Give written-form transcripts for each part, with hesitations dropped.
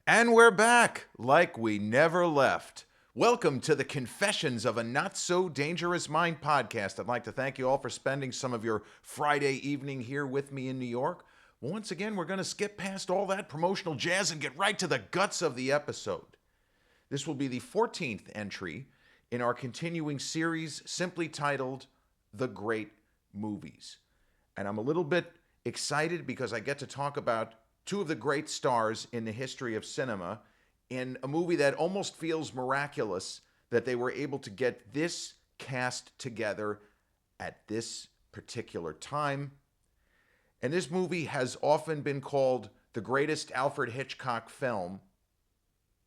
And we're back like we never left. Welcome to the Confessions of a Not So Dangerous Mind podcast. I'd like to thank you all for spending some of your Friday evening here with me in New York. Once again, we're going to skip past all that promotional jazz and get right to the guts of the episode. This will be the 14th entry in our continuing series simply titled The Great Movies. And I'm a little bit excited because I get to talk about two of the great stars in the history of cinema in a movie that almost feels miraculous that they were able to get this cast together at this particular time. And this movie has often been called the greatest Alfred Hitchcock film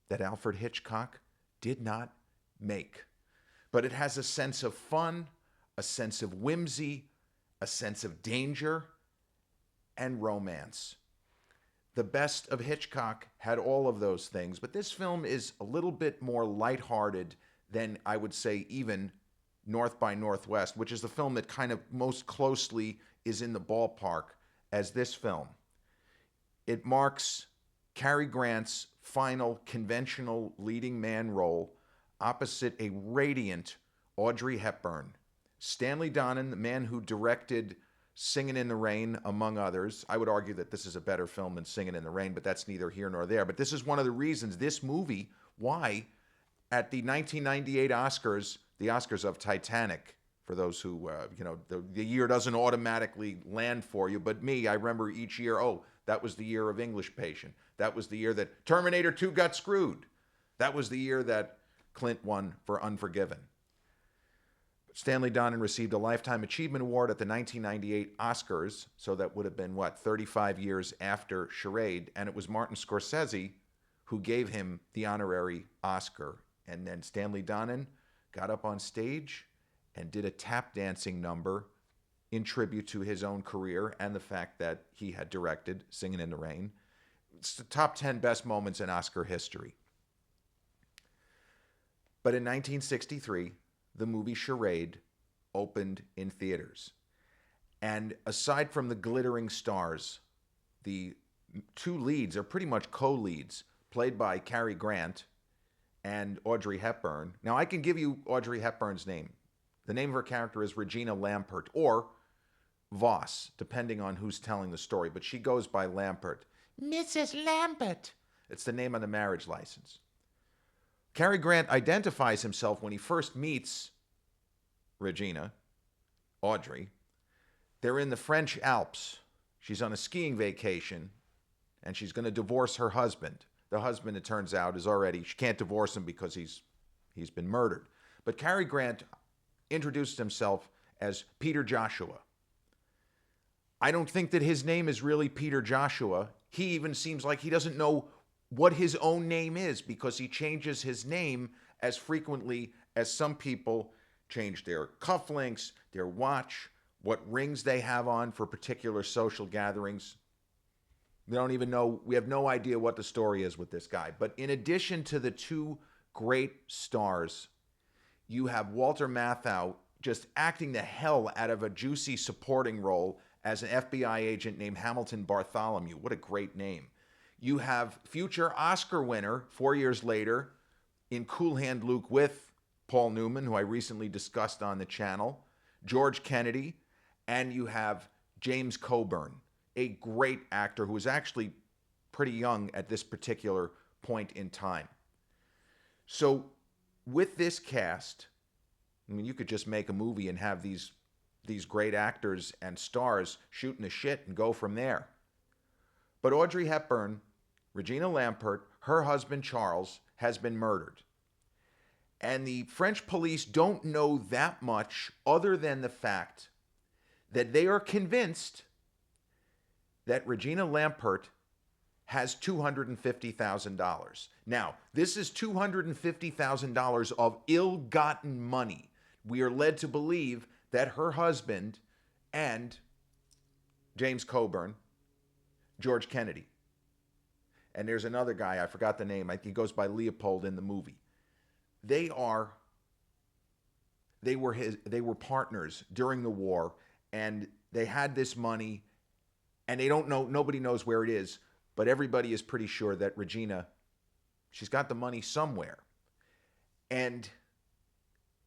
that Alfred Hitchcock did not make. But it has a sense of fun, a sense of whimsy, a sense of danger, and romance. The best of Hitchcock had all of those things, but this film is a little bit more lighthearted than I would say even North by Northwest, which is the film that kind of most closely is in the ballpark as this film. It marks Cary Grant's final conventional leading man role opposite a radiant Audrey Hepburn. Stanley Donen, the man who directed Singin' in the Rain, among others. I would argue that this is a better film than Singin' in the Rain, but that's neither here nor there. But this is one of the reasons this movie, why at the 1998 Oscars, the Oscars of Titanic, for those who, the year doesn't automatically land for you, but me, I remember each year, that was the year of English Patient. That was the year that Terminator 2 got screwed. That was the year that Clint won for Unforgiven. Stanley Donen received a Lifetime Achievement Award at the 1998 Oscars, so that would have been, 35 years after Charade, and it was Martin Scorsese who gave him the honorary Oscar. And then Stanley Donen got up on stage and did a tap dancing number in tribute to his own career and the fact that he had directed Singin' in the Rain. It's the top 10 best moments in Oscar history. But in 1963, the movie Charade opened in theaters. And aside from the glittering stars, the two leads are pretty much co-leads, played by Cary Grant and Audrey Hepburn. Now, I can give you Audrey Hepburn's name. The name of her character is Regina Lampert, or Voss, depending on who's telling the story, but she goes by Lampert. Mrs. Lampert. It's the name on the marriage license. Cary Grant identifies himself when he first meets Regina, Audrey. They're in the French Alps. She's on a skiing vacation, and she's going to divorce her husband. The husband, it turns out, she can't divorce him because he's been murdered. But Cary Grant introduced himself as Peter Joshua. I don't think that his name is really Peter Joshua. He even seems like he doesn't know what his own name is because he changes his name as frequently as some people change their cufflinks, their watch, what rings they have on for particular social gatherings. We don't even know, we have no idea what the story is with this guy. But in addition to the two great stars, you have Walter Matthau just acting the hell out of a juicy supporting role as an FBI agent named Hamilton Bartholomew. What a great name. You have future Oscar winner 4 years later in Cool Hand Luke with Paul Newman, who I recently discussed on the channel, George Kennedy, and you have James Coburn, a great actor who was actually pretty young at this particular point in time. So with this cast, I mean, you could just make a movie and have these great actors and stars shooting the shit and go from there. But Audrey Hepburn, Regina Lampert, her husband Charles, has been murdered. And the French police don't know that much other than the fact that they are convinced that Regina Lampert has $250,000. Now, this is $250,000 of ill-gotten money. We are led to believe that her husband and James Coburn, George Kennedy, and there's another guy, I forgot the name, he goes by Leopold in the movie. They were partners during the war, and they had this money, and they don't know, nobody knows where it is, but everybody is pretty sure that Regina She's got the money somewhere. And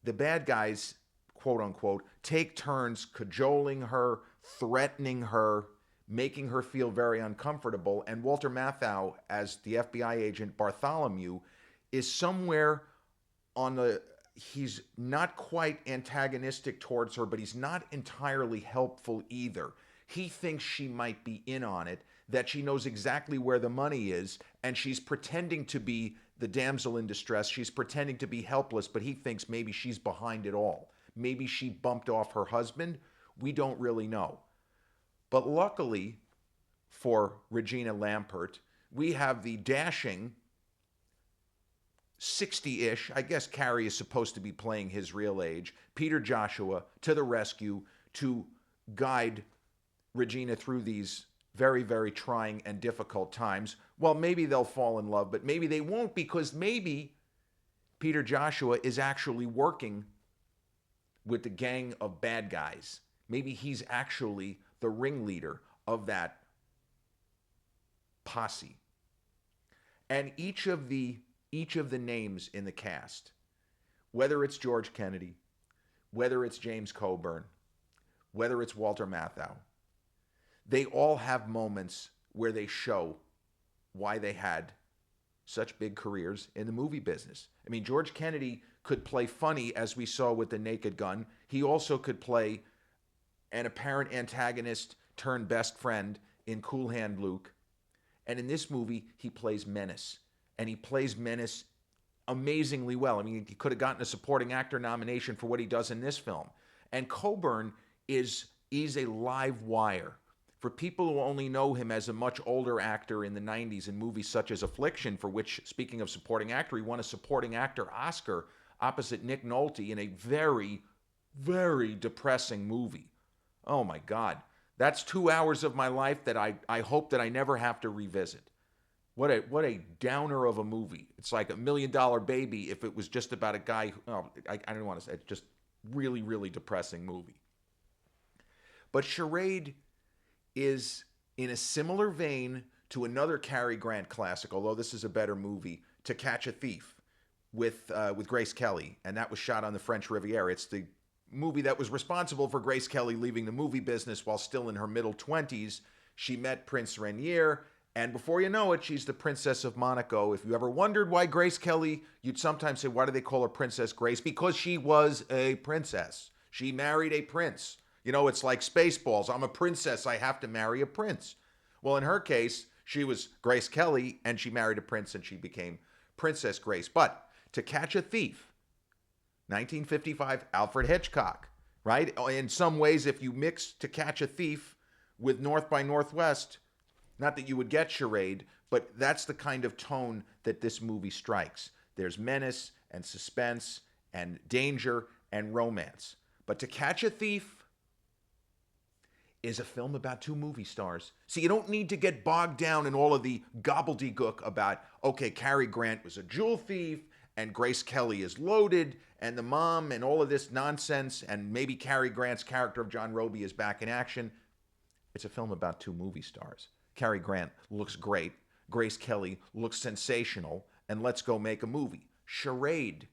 the bad guys, quote unquote, take turns cajoling her, threatening her, making her feel very uncomfortable. And Walter Matthau, as the FBI agent Bartholomew, is somewhere on the, he's not quite antagonistic towards her, but he's not entirely helpful either. He thinks she might be in on it, that she knows exactly where the money is, and she's pretending to be the damsel in distress. She's pretending to be helpless, but he thinks maybe she's behind it all. Maybe she bumped off her husband. We don't really know. But luckily for Regina Lampert, we have the dashing 60-ish, I guess Carrie is supposed to be playing his real age, Peter Joshua to the rescue to guide Regina through these very, very trying and difficult times. Well, maybe they'll fall in love, but maybe they won't, because maybe Peter Joshua is actually working with the gang of bad guys. Maybe he's actually the ringleader of that posse. And each of the names in the cast, whether it's George Kennedy, whether it's James Coburn, whether it's Walter Matthau, they all have moments where they show why they had such big careers in the movie business. I mean, George Kennedy could play funny, as we saw with The Naked Gun. He also could play an apparent antagonist turned best friend in Cool Hand Luke. And in this movie, he plays Menace. And he plays Menace amazingly well. I mean, he could have gotten a supporting actor nomination for what he does in this film. And Coburn is a live wire. For people who only know him as a much older actor in the 90s in movies such as Affliction, for which, speaking of supporting actor, he won a supporting actor Oscar opposite Nick Nolte in a very, very depressing movie. Oh my God. That's 2 hours of my life that I hope that I never have to revisit. What a downer of a movie. It's like $1 Million Baby if it was just about a guy who, I don't want to say, it's just really, really depressing movie. But Charade is in a similar vein to another Cary Grant classic, although this is a better movie, To Catch a Thief, with Grace Kelly, and that was shot on the French Riviera. It's the movie that was responsible for Grace Kelly leaving the movie business while still in her middle 20s. She met Prince Rainier, and before you know it, she's the Princess of Monaco. If you ever wondered why Grace Kelly, you'd sometimes say, why do they call her Princess Grace? Because she was a princess. She married a prince. You know, it's like Spaceballs. I'm a princess. I have to marry a prince. Well, in her case, she was Grace Kelly, and she married a prince, and she became Princess Grace. But To Catch a Thief, 1955, Alfred Hitchcock, right? In some ways, if you mix To Catch a Thief with North by Northwest, not that you would get Charade, but that's the kind of tone that this movie strikes. There's menace and suspense and danger and romance. But To Catch a Thief is a film about two movie stars. See, you don't need to get bogged down in all of the gobbledygook about, okay, Cary Grant was a jewel thief, and Grace Kelly is loaded, and the mom, and all of this nonsense, and maybe Cary Grant's character of John Roby is back in action. It's a film about two movie stars. Cary Grant looks great. Grace Kelly looks sensational, and let's go make a movie. Charade.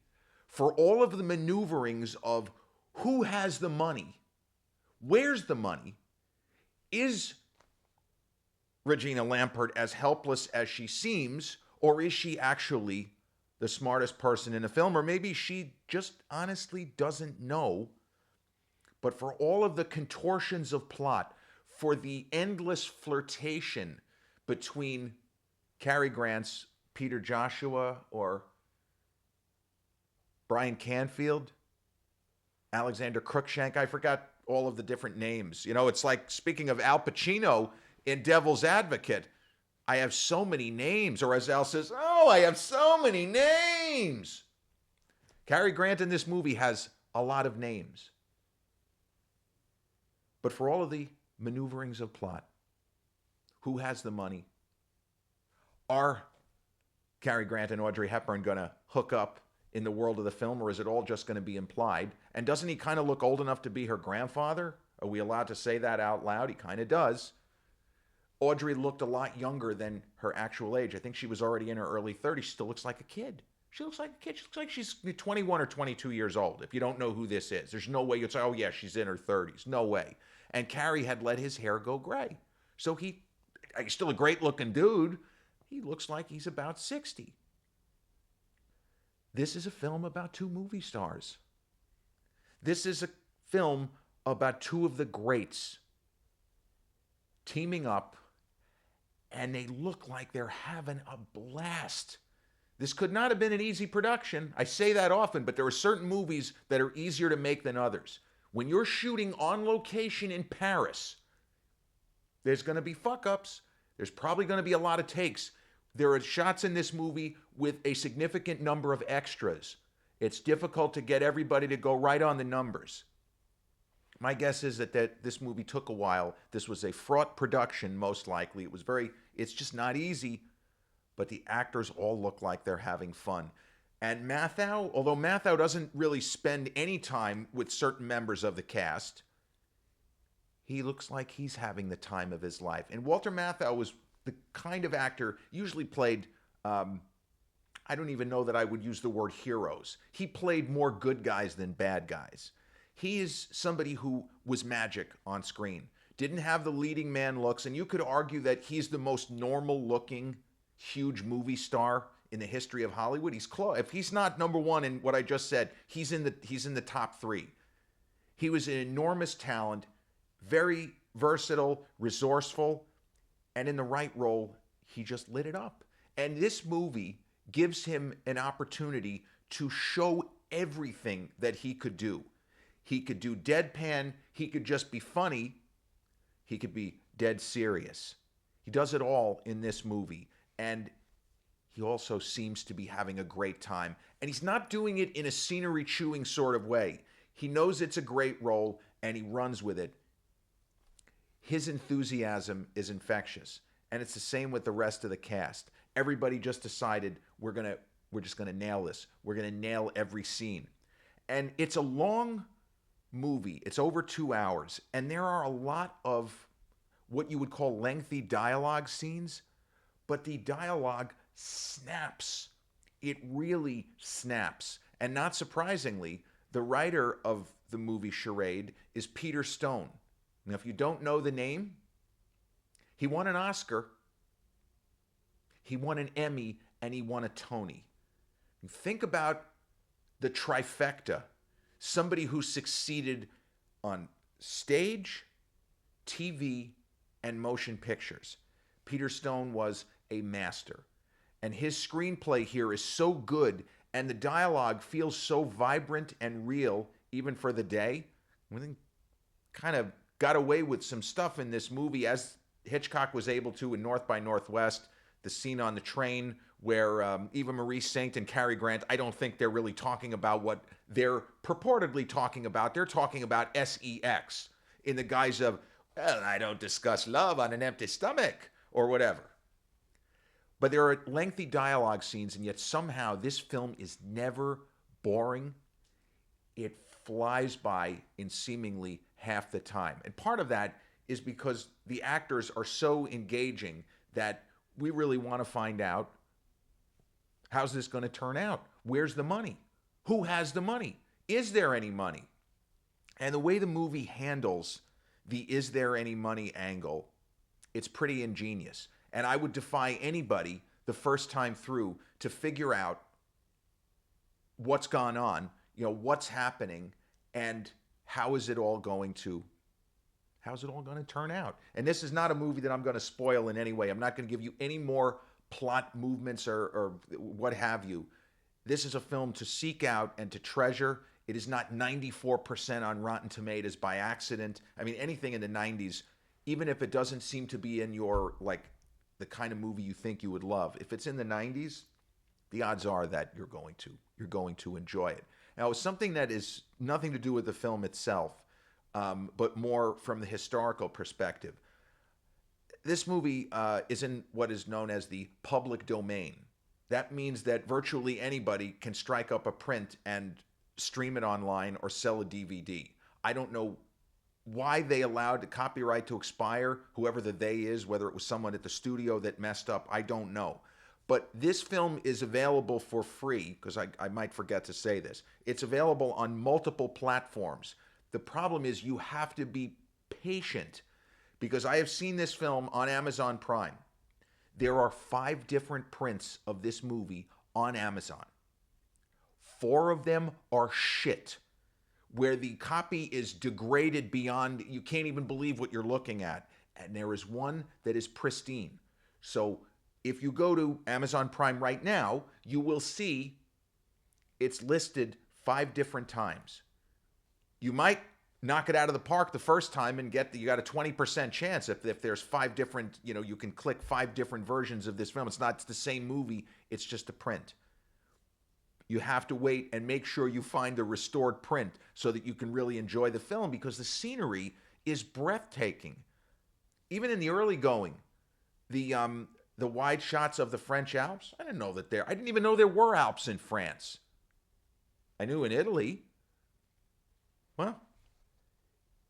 For all of the maneuverings of who has the money, where's the money, is Regina Lampert as helpless as she seems, or is she actually the smartest person in the film? Or maybe she just honestly doesn't know. But for all of the contortions of plot, for the endless flirtation between Cary Grant's Peter Joshua or Brian Canfield, Alexander Cruikshank, I forgot all of the different names. You know, it's like, speaking of Al Pacino in Devil's Advocate, I have so many names. Or as Al says, oh, I have so many names. Cary Grant in this movie has a lot of names. But for all of the maneuverings of plot, who has the money? Are Cary Grant and Audrey Hepburn going to hook up in the world of the film, or is it all just going to be implied? And doesn't he kind of look old enough to be her grandfather? Are we allowed to say that out loud? He kind of does. Audrey looked a lot younger than her actual age. I think she was already in her early 30s. She still looks like a kid. She looks like a kid. She looks like she's 21 or 22 years old. If you don't know who this is, there's no way you'd say, oh, yeah, she's in her 30s. No way. And Carrey had let his hair go gray. So he's still a great looking dude. He looks like he's about 60. This is a film about two movie stars. This is a film about two of the greats teaming up, and they look like they're having a blast. This could not have been an easy production. I say that often, but there are certain movies that are easier to make than others. When you're shooting on location in Paris, there's going to be fuck-ups. There's probably going to be a lot of takes. There are shots in this movie with a significant number of extras. It's difficult to get everybody to go right on the numbers. My guess is that this movie took a while. This was a fraught production, most likely. It's just not easy, but the actors all look like they're having fun. And Matthau, although Matthau doesn't really spend any time with certain members of the cast, he looks like he's having the time of his life. And Walter Matthau was the kind of actor usually played, I don't even know that I would use the word heroes. He played more good guys than bad guys. He is somebody who was magic on screen. Didn't have the leading man looks, and you could argue that he's the most normal looking, huge movie star in the history of Hollywood. He's close. If he's not number one in what I just said, he's in the top three. He was an enormous talent, very versatile, resourceful, and in the right role, he just lit it up. And this movie gives him an opportunity to show everything that he could do. He could do deadpan, he could just be funny, he could be dead serious. He does it all in this movie, and he also seems to be having a great time. And he's not doing it in a scenery-chewing sort of way. He knows it's a great role, and he runs with it. His enthusiasm is infectious, and it's the same with the rest of the cast. Everybody just decided we're just gonna nail this. We're gonna nail every scene. And it's a long movie. It's over 2 hours, and there are a lot of what you would call lengthy dialogue scenes, but the dialogue snaps. It really snaps. And not surprisingly, the writer of the movie Charade is Peter Stone. Now, if you don't know the name, he won an Oscar, he won an Emmy, and he won a Tony. Think about the trifecta. Somebody who succeeded on stage, TV, and motion pictures. Peter Stone was a master. And his screenplay here is so good, and the dialogue feels so vibrant and real, even for the day. We kind of got away with some stuff in this movie, as Hitchcock was able to in North by Northwest. The scene on the train where Eva Marie Saint and Cary Grant, I don't think they're really talking about what they're purportedly talking about. They're talking about sex in the guise of, well, I don't discuss love on an empty stomach or whatever. But there are lengthy dialogue scenes, and yet somehow this film is never boring. It flies by in seemingly half the time. And part of that is because the actors are so engaging that we really want to find out, how's this going to turn out? Where's the money? Who has the money? Is there any money? And the way the movie handles the is there any money angle, it's pretty ingenious. And I would defy anybody the first time through to figure out what's gone on, what's happening, and how is it all going to turn out? And this is not a movie that I'm going to spoil in any way. I'm not going to give you any more plot movements or what have you. This is a film to seek out and to treasure. It is not 94% on Rotten Tomatoes by accident. I mean, anything in the 90s, even if it doesn't seem to be in your, the kind of movie you think you would love, if it's in the 90s, the odds are that you're going to enjoy it. Now, something that is nothing to do with the film itself, but more from the historical perspective. This movie is in what is known as the public domain. That means that virtually anybody can strike up a print and stream it online or sell a DVD. I don't know why they allowed the copyright to expire, whoever the they is, whether it was someone at the studio that messed up, I don't know. But this film is available for free, because I might forget to say this. It's available on multiple platforms. The problem is you have to be patient, because I have seen this film on Amazon Prime. There are 5 different prints of this movie on Amazon. 4 of them are shit, where the copy is degraded beyond, you can't even believe what you're looking at. And there is one that is pristine. So if you go to Amazon Prime right now, you will see it's listed 5 different times. You might knock it out of the park the first time and you got a 20% chance if there's 5 different, you can click 5 different versions of this film. It's not the same movie, it's just a print. You have to wait and make sure you find the restored print so that you can really enjoy the film, because the scenery is breathtaking. Even in the early going, the wide shots of the French Alps, I didn't even know there were Alps in France. I knew in Italy. Well,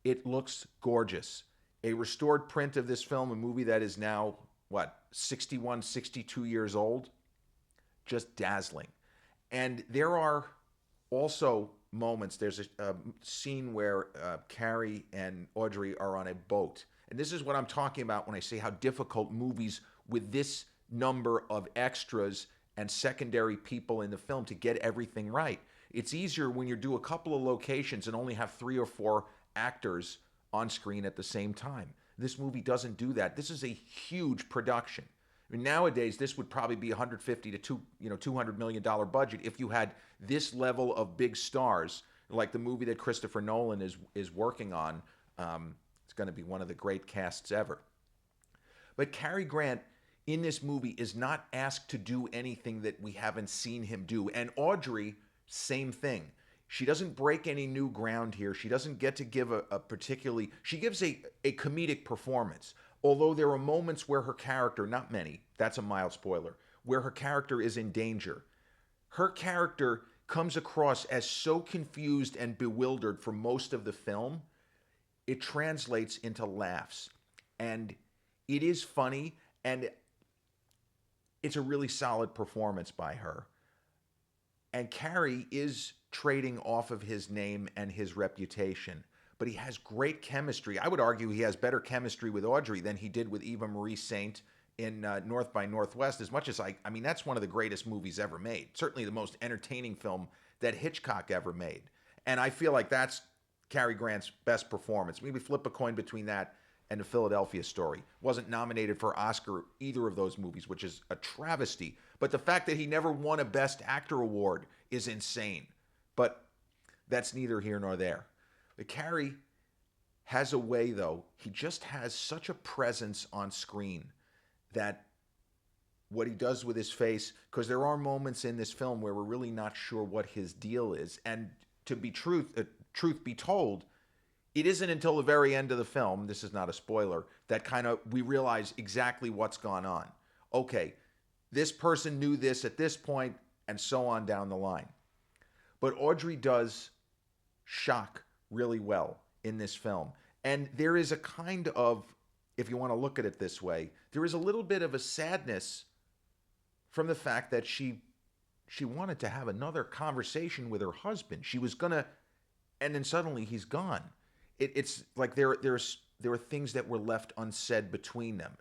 it looks gorgeous. A restored print of this film, a movie that is now, 61, 62 years old, just dazzling. And there are also moments, there's a scene where Carrie and Audrey are on a boat. And this is what I'm talking about when I say how difficult movies with this number of extras and secondary people in the film to get everything right. It's easier when you do a couple of locations and only have 3 or 4 actors on screen at the same time. This movie doesn't do that. This is a huge production. I mean, nowadays, this would probably be $150 to $200 million budget if you had this level of big stars, like the movie that Christopher Nolan is working on. It's going to be one of the great casts ever. But Cary Grant in this movie is not asked to do anything that we haven't seen him do. And Audrey, same thing. She doesn't break any new ground here. She doesn't get to give she gives a comedic performance. Although there are moments where her character, not many, that's a mild spoiler, where her character is in danger. Her character comes across as so confused and bewildered for most of the film, it translates into laughs. And it is funny, and it's a really solid performance by her. And Cary is trading off of his name and his reputation, but he has great chemistry. I would argue he has better chemistry with Audrey than he did with Eva Marie Saint in North by Northwest, as much as I mean, that's one of the greatest movies ever made. Certainly the most entertaining film that Hitchcock ever made. And I feel like that's Cary Grant's best performance. Maybe flip a coin between that and The Philadelphia Story. Wasn't nominated for Oscar either of those movies, which is a travesty. But the fact that he never won a Best Actor award is insane. But that's neither here nor there. But Cary has a way, though. He just has such a presence on screen that what he does with his face, because there are moments in this film where we're really not sure what his deal is. And to be truth be told, it isn't until the very end of the film, this is not a spoiler, that kind of we realize exactly what's gone on. Okay, this person knew this at this point, and so on down the line. But Audrey does shock really well in this film. And there is a kind of, if you want to look at it this way, there is a little bit of a sadness from the fact that she wanted to have another conversation with her husband. She was gonna, and then suddenly he's gone. It's like there are things that were left unsaid between them.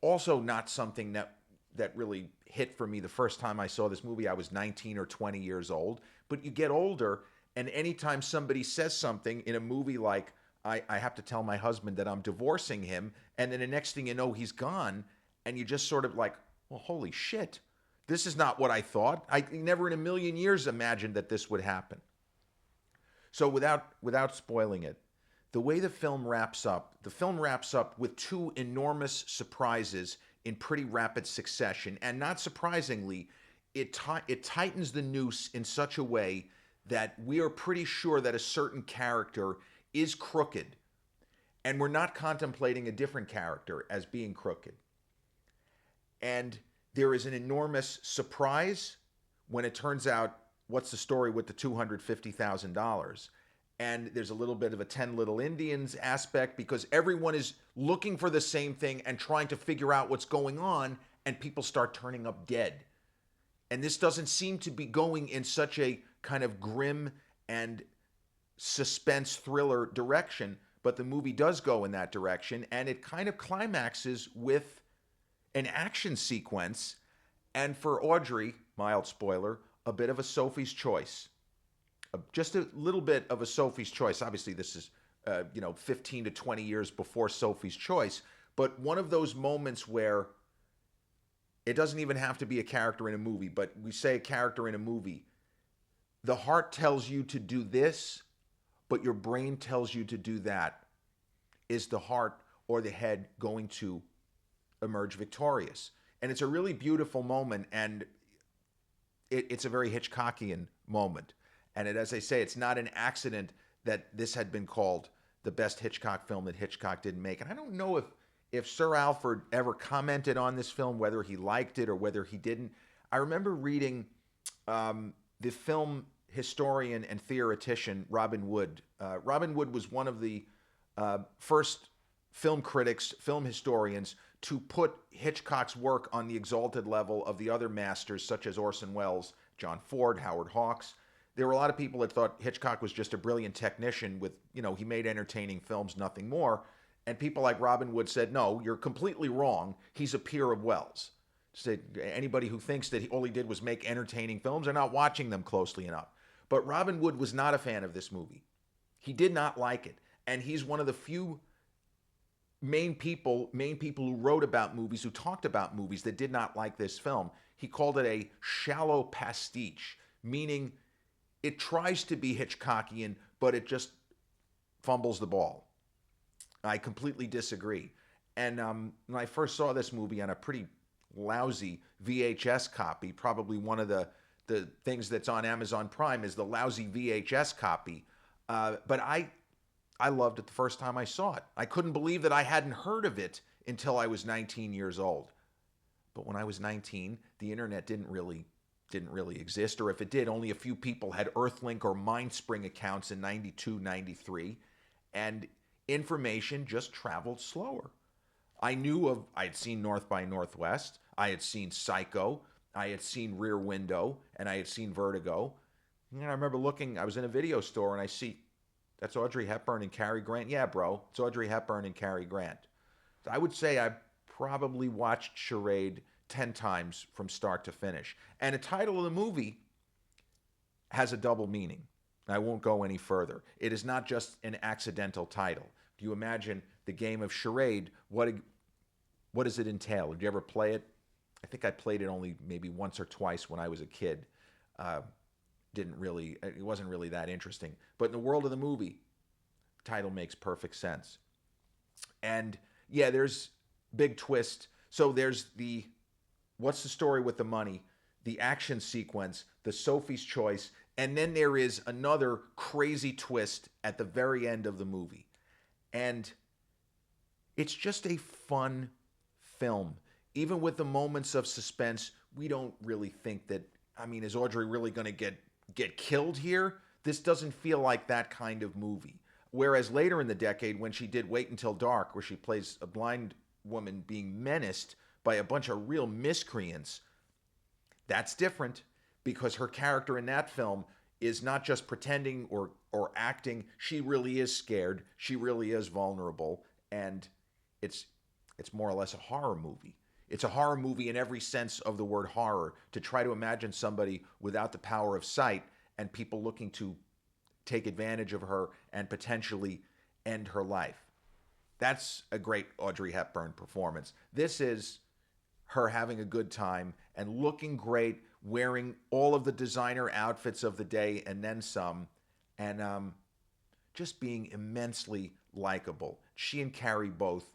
Also, not something that really hit for me the first time I saw this movie. I was 19 or 20 years old. But you get older, and anytime somebody says something in a movie like, I have to tell my husband that I'm divorcing him, and then the next thing you know, he's gone, and you just sort of like, well, holy shit. This is not what I thought. I never in a million years imagined that this would happen. So without spoiling it, the way the film wraps up with 2 enormous surprises in pretty rapid succession. And not surprisingly, it tightens the noose in such a way that we are pretty sure that a certain character is crooked. And we're not contemplating a different character as being crooked. And there is an enormous surprise when it turns out what's the story with the $250,000. and there's a little bit of a 10 Little Indians aspect because everyone is looking for the same thing and trying to figure out what's going on, and people start turning up dead. And this doesn't seem to be going in such a kind of grim and suspense thriller direction, but the movie does go in that direction, and it kind of climaxes with an action sequence, and for Audrey, mild spoiler, a bit of a Sophie's choice. Just a little bit of a Sophie's choice. Obviously, this is 15 to 20 years before Sophie's Choice, but one of those moments where it doesn't even have to be a character in a movie, but we say a character in a movie, the heart tells you to do this, but your brain tells you to do that. Is the heart or the head going to emerge victorious? And it's a really beautiful moment, and it's a very Hitchcockian moment. And as I say, it's not an accident that this had been called the best Hitchcock film that Hitchcock didn't make. And I don't know if Sir Alfred ever commented on this film, whether he liked it or whether he didn't. I remember reading the film historian and theoretician Robin Wood. Robin Wood was one of the first film critics, film historians, to put Hitchcock's work on the exalted level of the other masters such as Orson Welles, John Ford, Howard Hawks. There were a lot of people that thought Hitchcock was just a brilliant technician with, he made entertaining films, nothing more. And people like Robin Wood said, no, you're completely wrong. He's a peer of Welles. Said anybody who thinks that all he did was make entertaining films are not watching them closely enough. But Robin Wood was not a fan of this movie. He did not like it. And he's one of the few main people who wrote about movies, who talked about movies that did not like this film. He called it a shallow pastiche, meaning it tries to be Hitchcockian, but it just fumbles the ball. I completely disagree. And when I first saw this movie on a pretty lousy VHS copy, probably one of the things that's on Amazon Prime is the lousy VHS copy. But I loved it the first time I saw it. I couldn't believe that I hadn't heard of it until I was 19 years old. But when I was 19, the internet didn't really exist, or if it did, only a few people had Earthlink or Mindspring accounts in 92, 93, and information just traveled slower. I'd seen North by Northwest, I had seen Psycho, I had seen Rear Window, and I had seen Vertigo. And I remember I was in a video store and I see, that's Audrey Hepburn and Cary Grant. Yeah, bro, it's Audrey Hepburn and Cary Grant. So I would say I probably watched Charade 10 times from start to finish. And the title of the movie has a double meaning. I won't go any further. It is not just an accidental title. If you imagine the game of Charade, what does it entail? Did you ever play it? I think I played it only maybe once or twice when I was a kid. It wasn't really that interesting. But in the world of the movie, the title makes perfect sense. And yeah, there's big twist. So there's what's the story with the money, the action sequence, the Sophie's Choice, and then there is another crazy twist at the very end of the movie. And it's just a fun film. Even with the moments of suspense, we don't really think that, is Audrey really going to get killed here? This doesn't feel like that kind of movie. Whereas later in the decade, when she did Wait Until Dark, where she plays a blind woman being menaced by a bunch of real miscreants, that's different because her character in that film is not just pretending or acting. She really is scared. She really is vulnerable. And it's more or less a horror movie. It's a horror movie in every sense of the word horror, to try to imagine somebody without the power of sight and people looking to take advantage of her and potentially end her life. That's a great Audrey Hepburn performance. This is her having a good time and looking great, wearing all of the designer outfits of the day and then some, and just being immensely likable. She and Carrie both,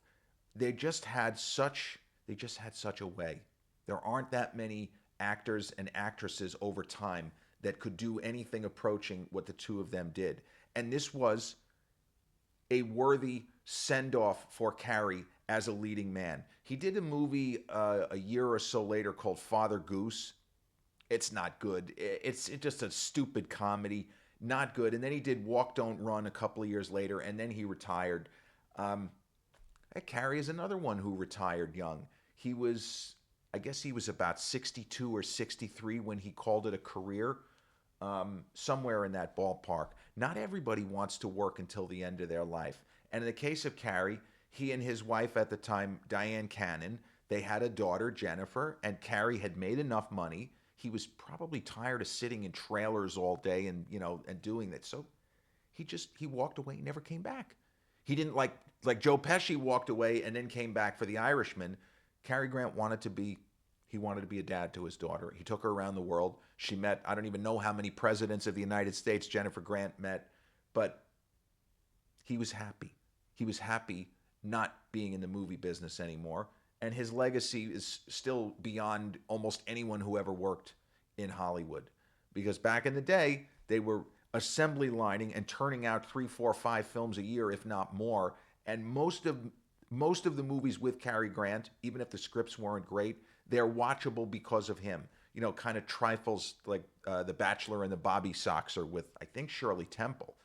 they just had such a way. There aren't that many actors and actresses over time that could do anything approaching what the two of them did. And this was a worthy send-off for Carrie as a leading man. He did a movie a year or so later called Father Goose. It's not good. It's just a stupid comedy. not good. And then he did Walk, Don't Run a couple of years later, and then he retired. Um, Carrie is another one who retired young. He was, I guess he was about 62 or 63 when he called it a career, somewhere in that ballpark. Not everybody wants to work until the end of their life. And in the case of Carrie, he and his wife at the time, Diane Cannon, they had a daughter, Jennifer, and Carrie had made enough money. He was probably tired of sitting in trailers all day and, and doing that. So he walked away, never came back. He didn't like Joe Pesci walked away and then came back for The Irishman. Cary Grant wanted to be a dad to his daughter. He took her around the world. She met, I don't even know how many presidents of the United States Jennifer Grant met, but he was happy. He was happy not being in the movie business anymore. And his legacy is still beyond almost anyone who ever worked in Hollywood. Because back in the day, they were assembly lining and turning out 3, 4, 5 films a year, if not more. And most of the movies with Cary Grant, even if the scripts weren't great, they're watchable because of him. Kind of trifles like The Bachelor and the Bobby Soxer with, I think, Shirley Temple.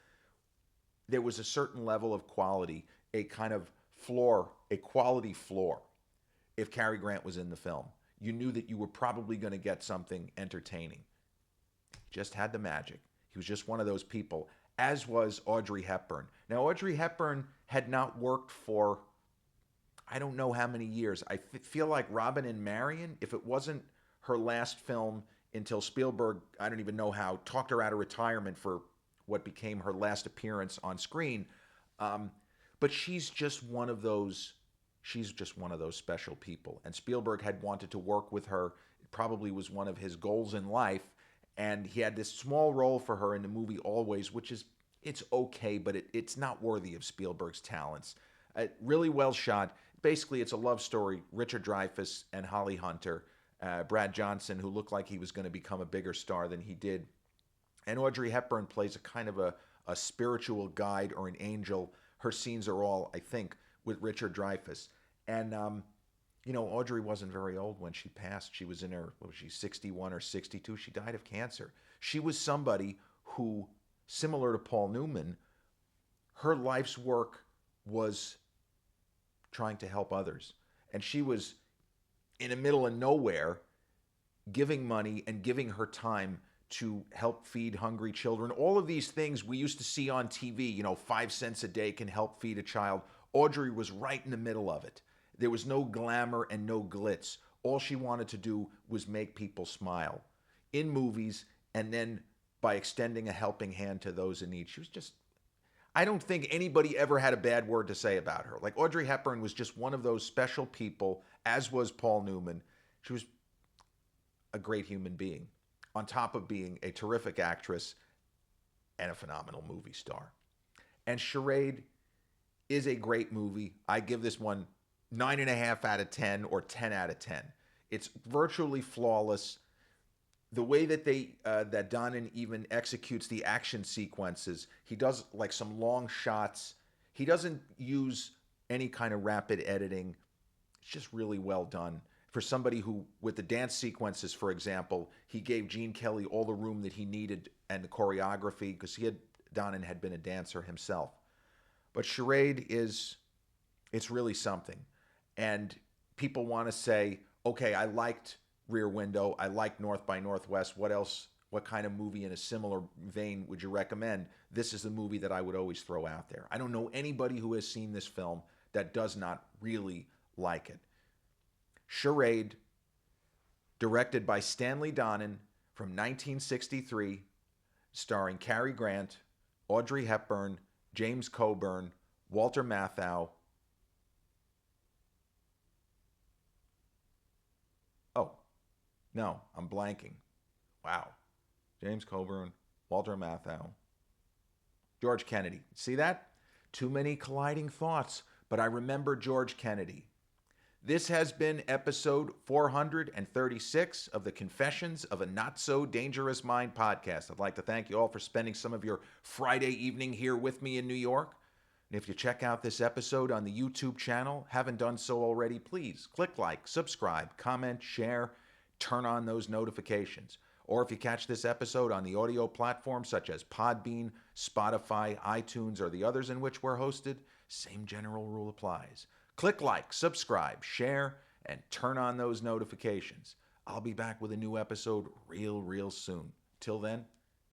There was a certain level of quality, a kind of floor, a quality floor. If Cary Grant was in the film, you knew that you were probably going to get something entertaining. Just had the magic. He was just one of those people, as was Audrey Hepburn. Now, Audrey Hepburn had not worked for, I don't know how many years. I feel like Robin and Marion, if it wasn't her last film until Spielberg, I don't even know how, talked her out of retirement for what became her last appearance on screen. But she's just one of those special people. And Spielberg had wanted to work with her. It probably was one of his goals in life. And he had this small role for her in the movie Always, which it's okay, but it's not worthy of Spielberg's talents. Really well shot. Basically, it's a love story. Richard Dreyfuss and Holly Hunter, Brad Johnson, who looked like he was going to become a bigger star than he did. And Audrey Hepburn plays a kind of a spiritual guide or an angel. Her scenes are all, I think, with Richard Dreyfuss. And, Audrey wasn't very old when she passed. She was in her, 61 or 62? She died of cancer. She was somebody who, similar to Paul Newman, her life's work was trying to help others. And she was in the middle of nowhere giving money and giving her time to help feed hungry children. All of these things we used to see on TV, 5 cents a day can help feed a child. Audrey was right in the middle of it. There was no glamour and no glitz. All she wanted to do was make people smile in movies and then by extending a helping hand to those in need. She was just, I don't think anybody ever had a bad word to say about her. Like Audrey Hepburn was just one of those special people, as was Paul Newman. She was a great human being, on top of being a terrific actress and a phenomenal movie star. And Charade is a great movie. I give this one 9.5 out of 10 or 10 out of 10. It's virtually flawless. The way that that Donen even executes the action sequences, he does like some long shots. He doesn't use any kind of rapid editing. It's just really well done. For somebody who, with the dance sequences, for example, he gave Gene Kelly all the room that he needed and the choreography because Donen had been a dancer himself. But Charade it's really something. And people want to say, okay, I liked Rear Window, I liked North by Northwest, what else, what kind of movie in a similar vein would you recommend? This is the movie that I would always throw out there. I don't know anybody who has seen this film that does not really like it. Charade, directed by Stanley Donen from 1963, starring Cary Grant, Audrey Hepburn, James Coburn, Walter Matthau. Oh, no, I'm blanking. Wow. James Coburn, Walter Matthau, George Kennedy. See that? Too many colliding thoughts, but I remember George Kennedy. This has been episode 436 of the Confessions of a Not So Dangerous Mind podcast. I'd like to thank you all for spending some of your Friday evening here with me in New York. And if you check out this episode on the YouTube channel, haven't done so already, please click like, subscribe, comment, share. turn on those notifications. Or if you catch this episode on the audio platforms such as Podbean, Spotify, iTunes, or the others in which we're hosted, same general rule applies. Click like, subscribe, share, and turn on those notifications. I'll be back with a new episode real soon. Till then,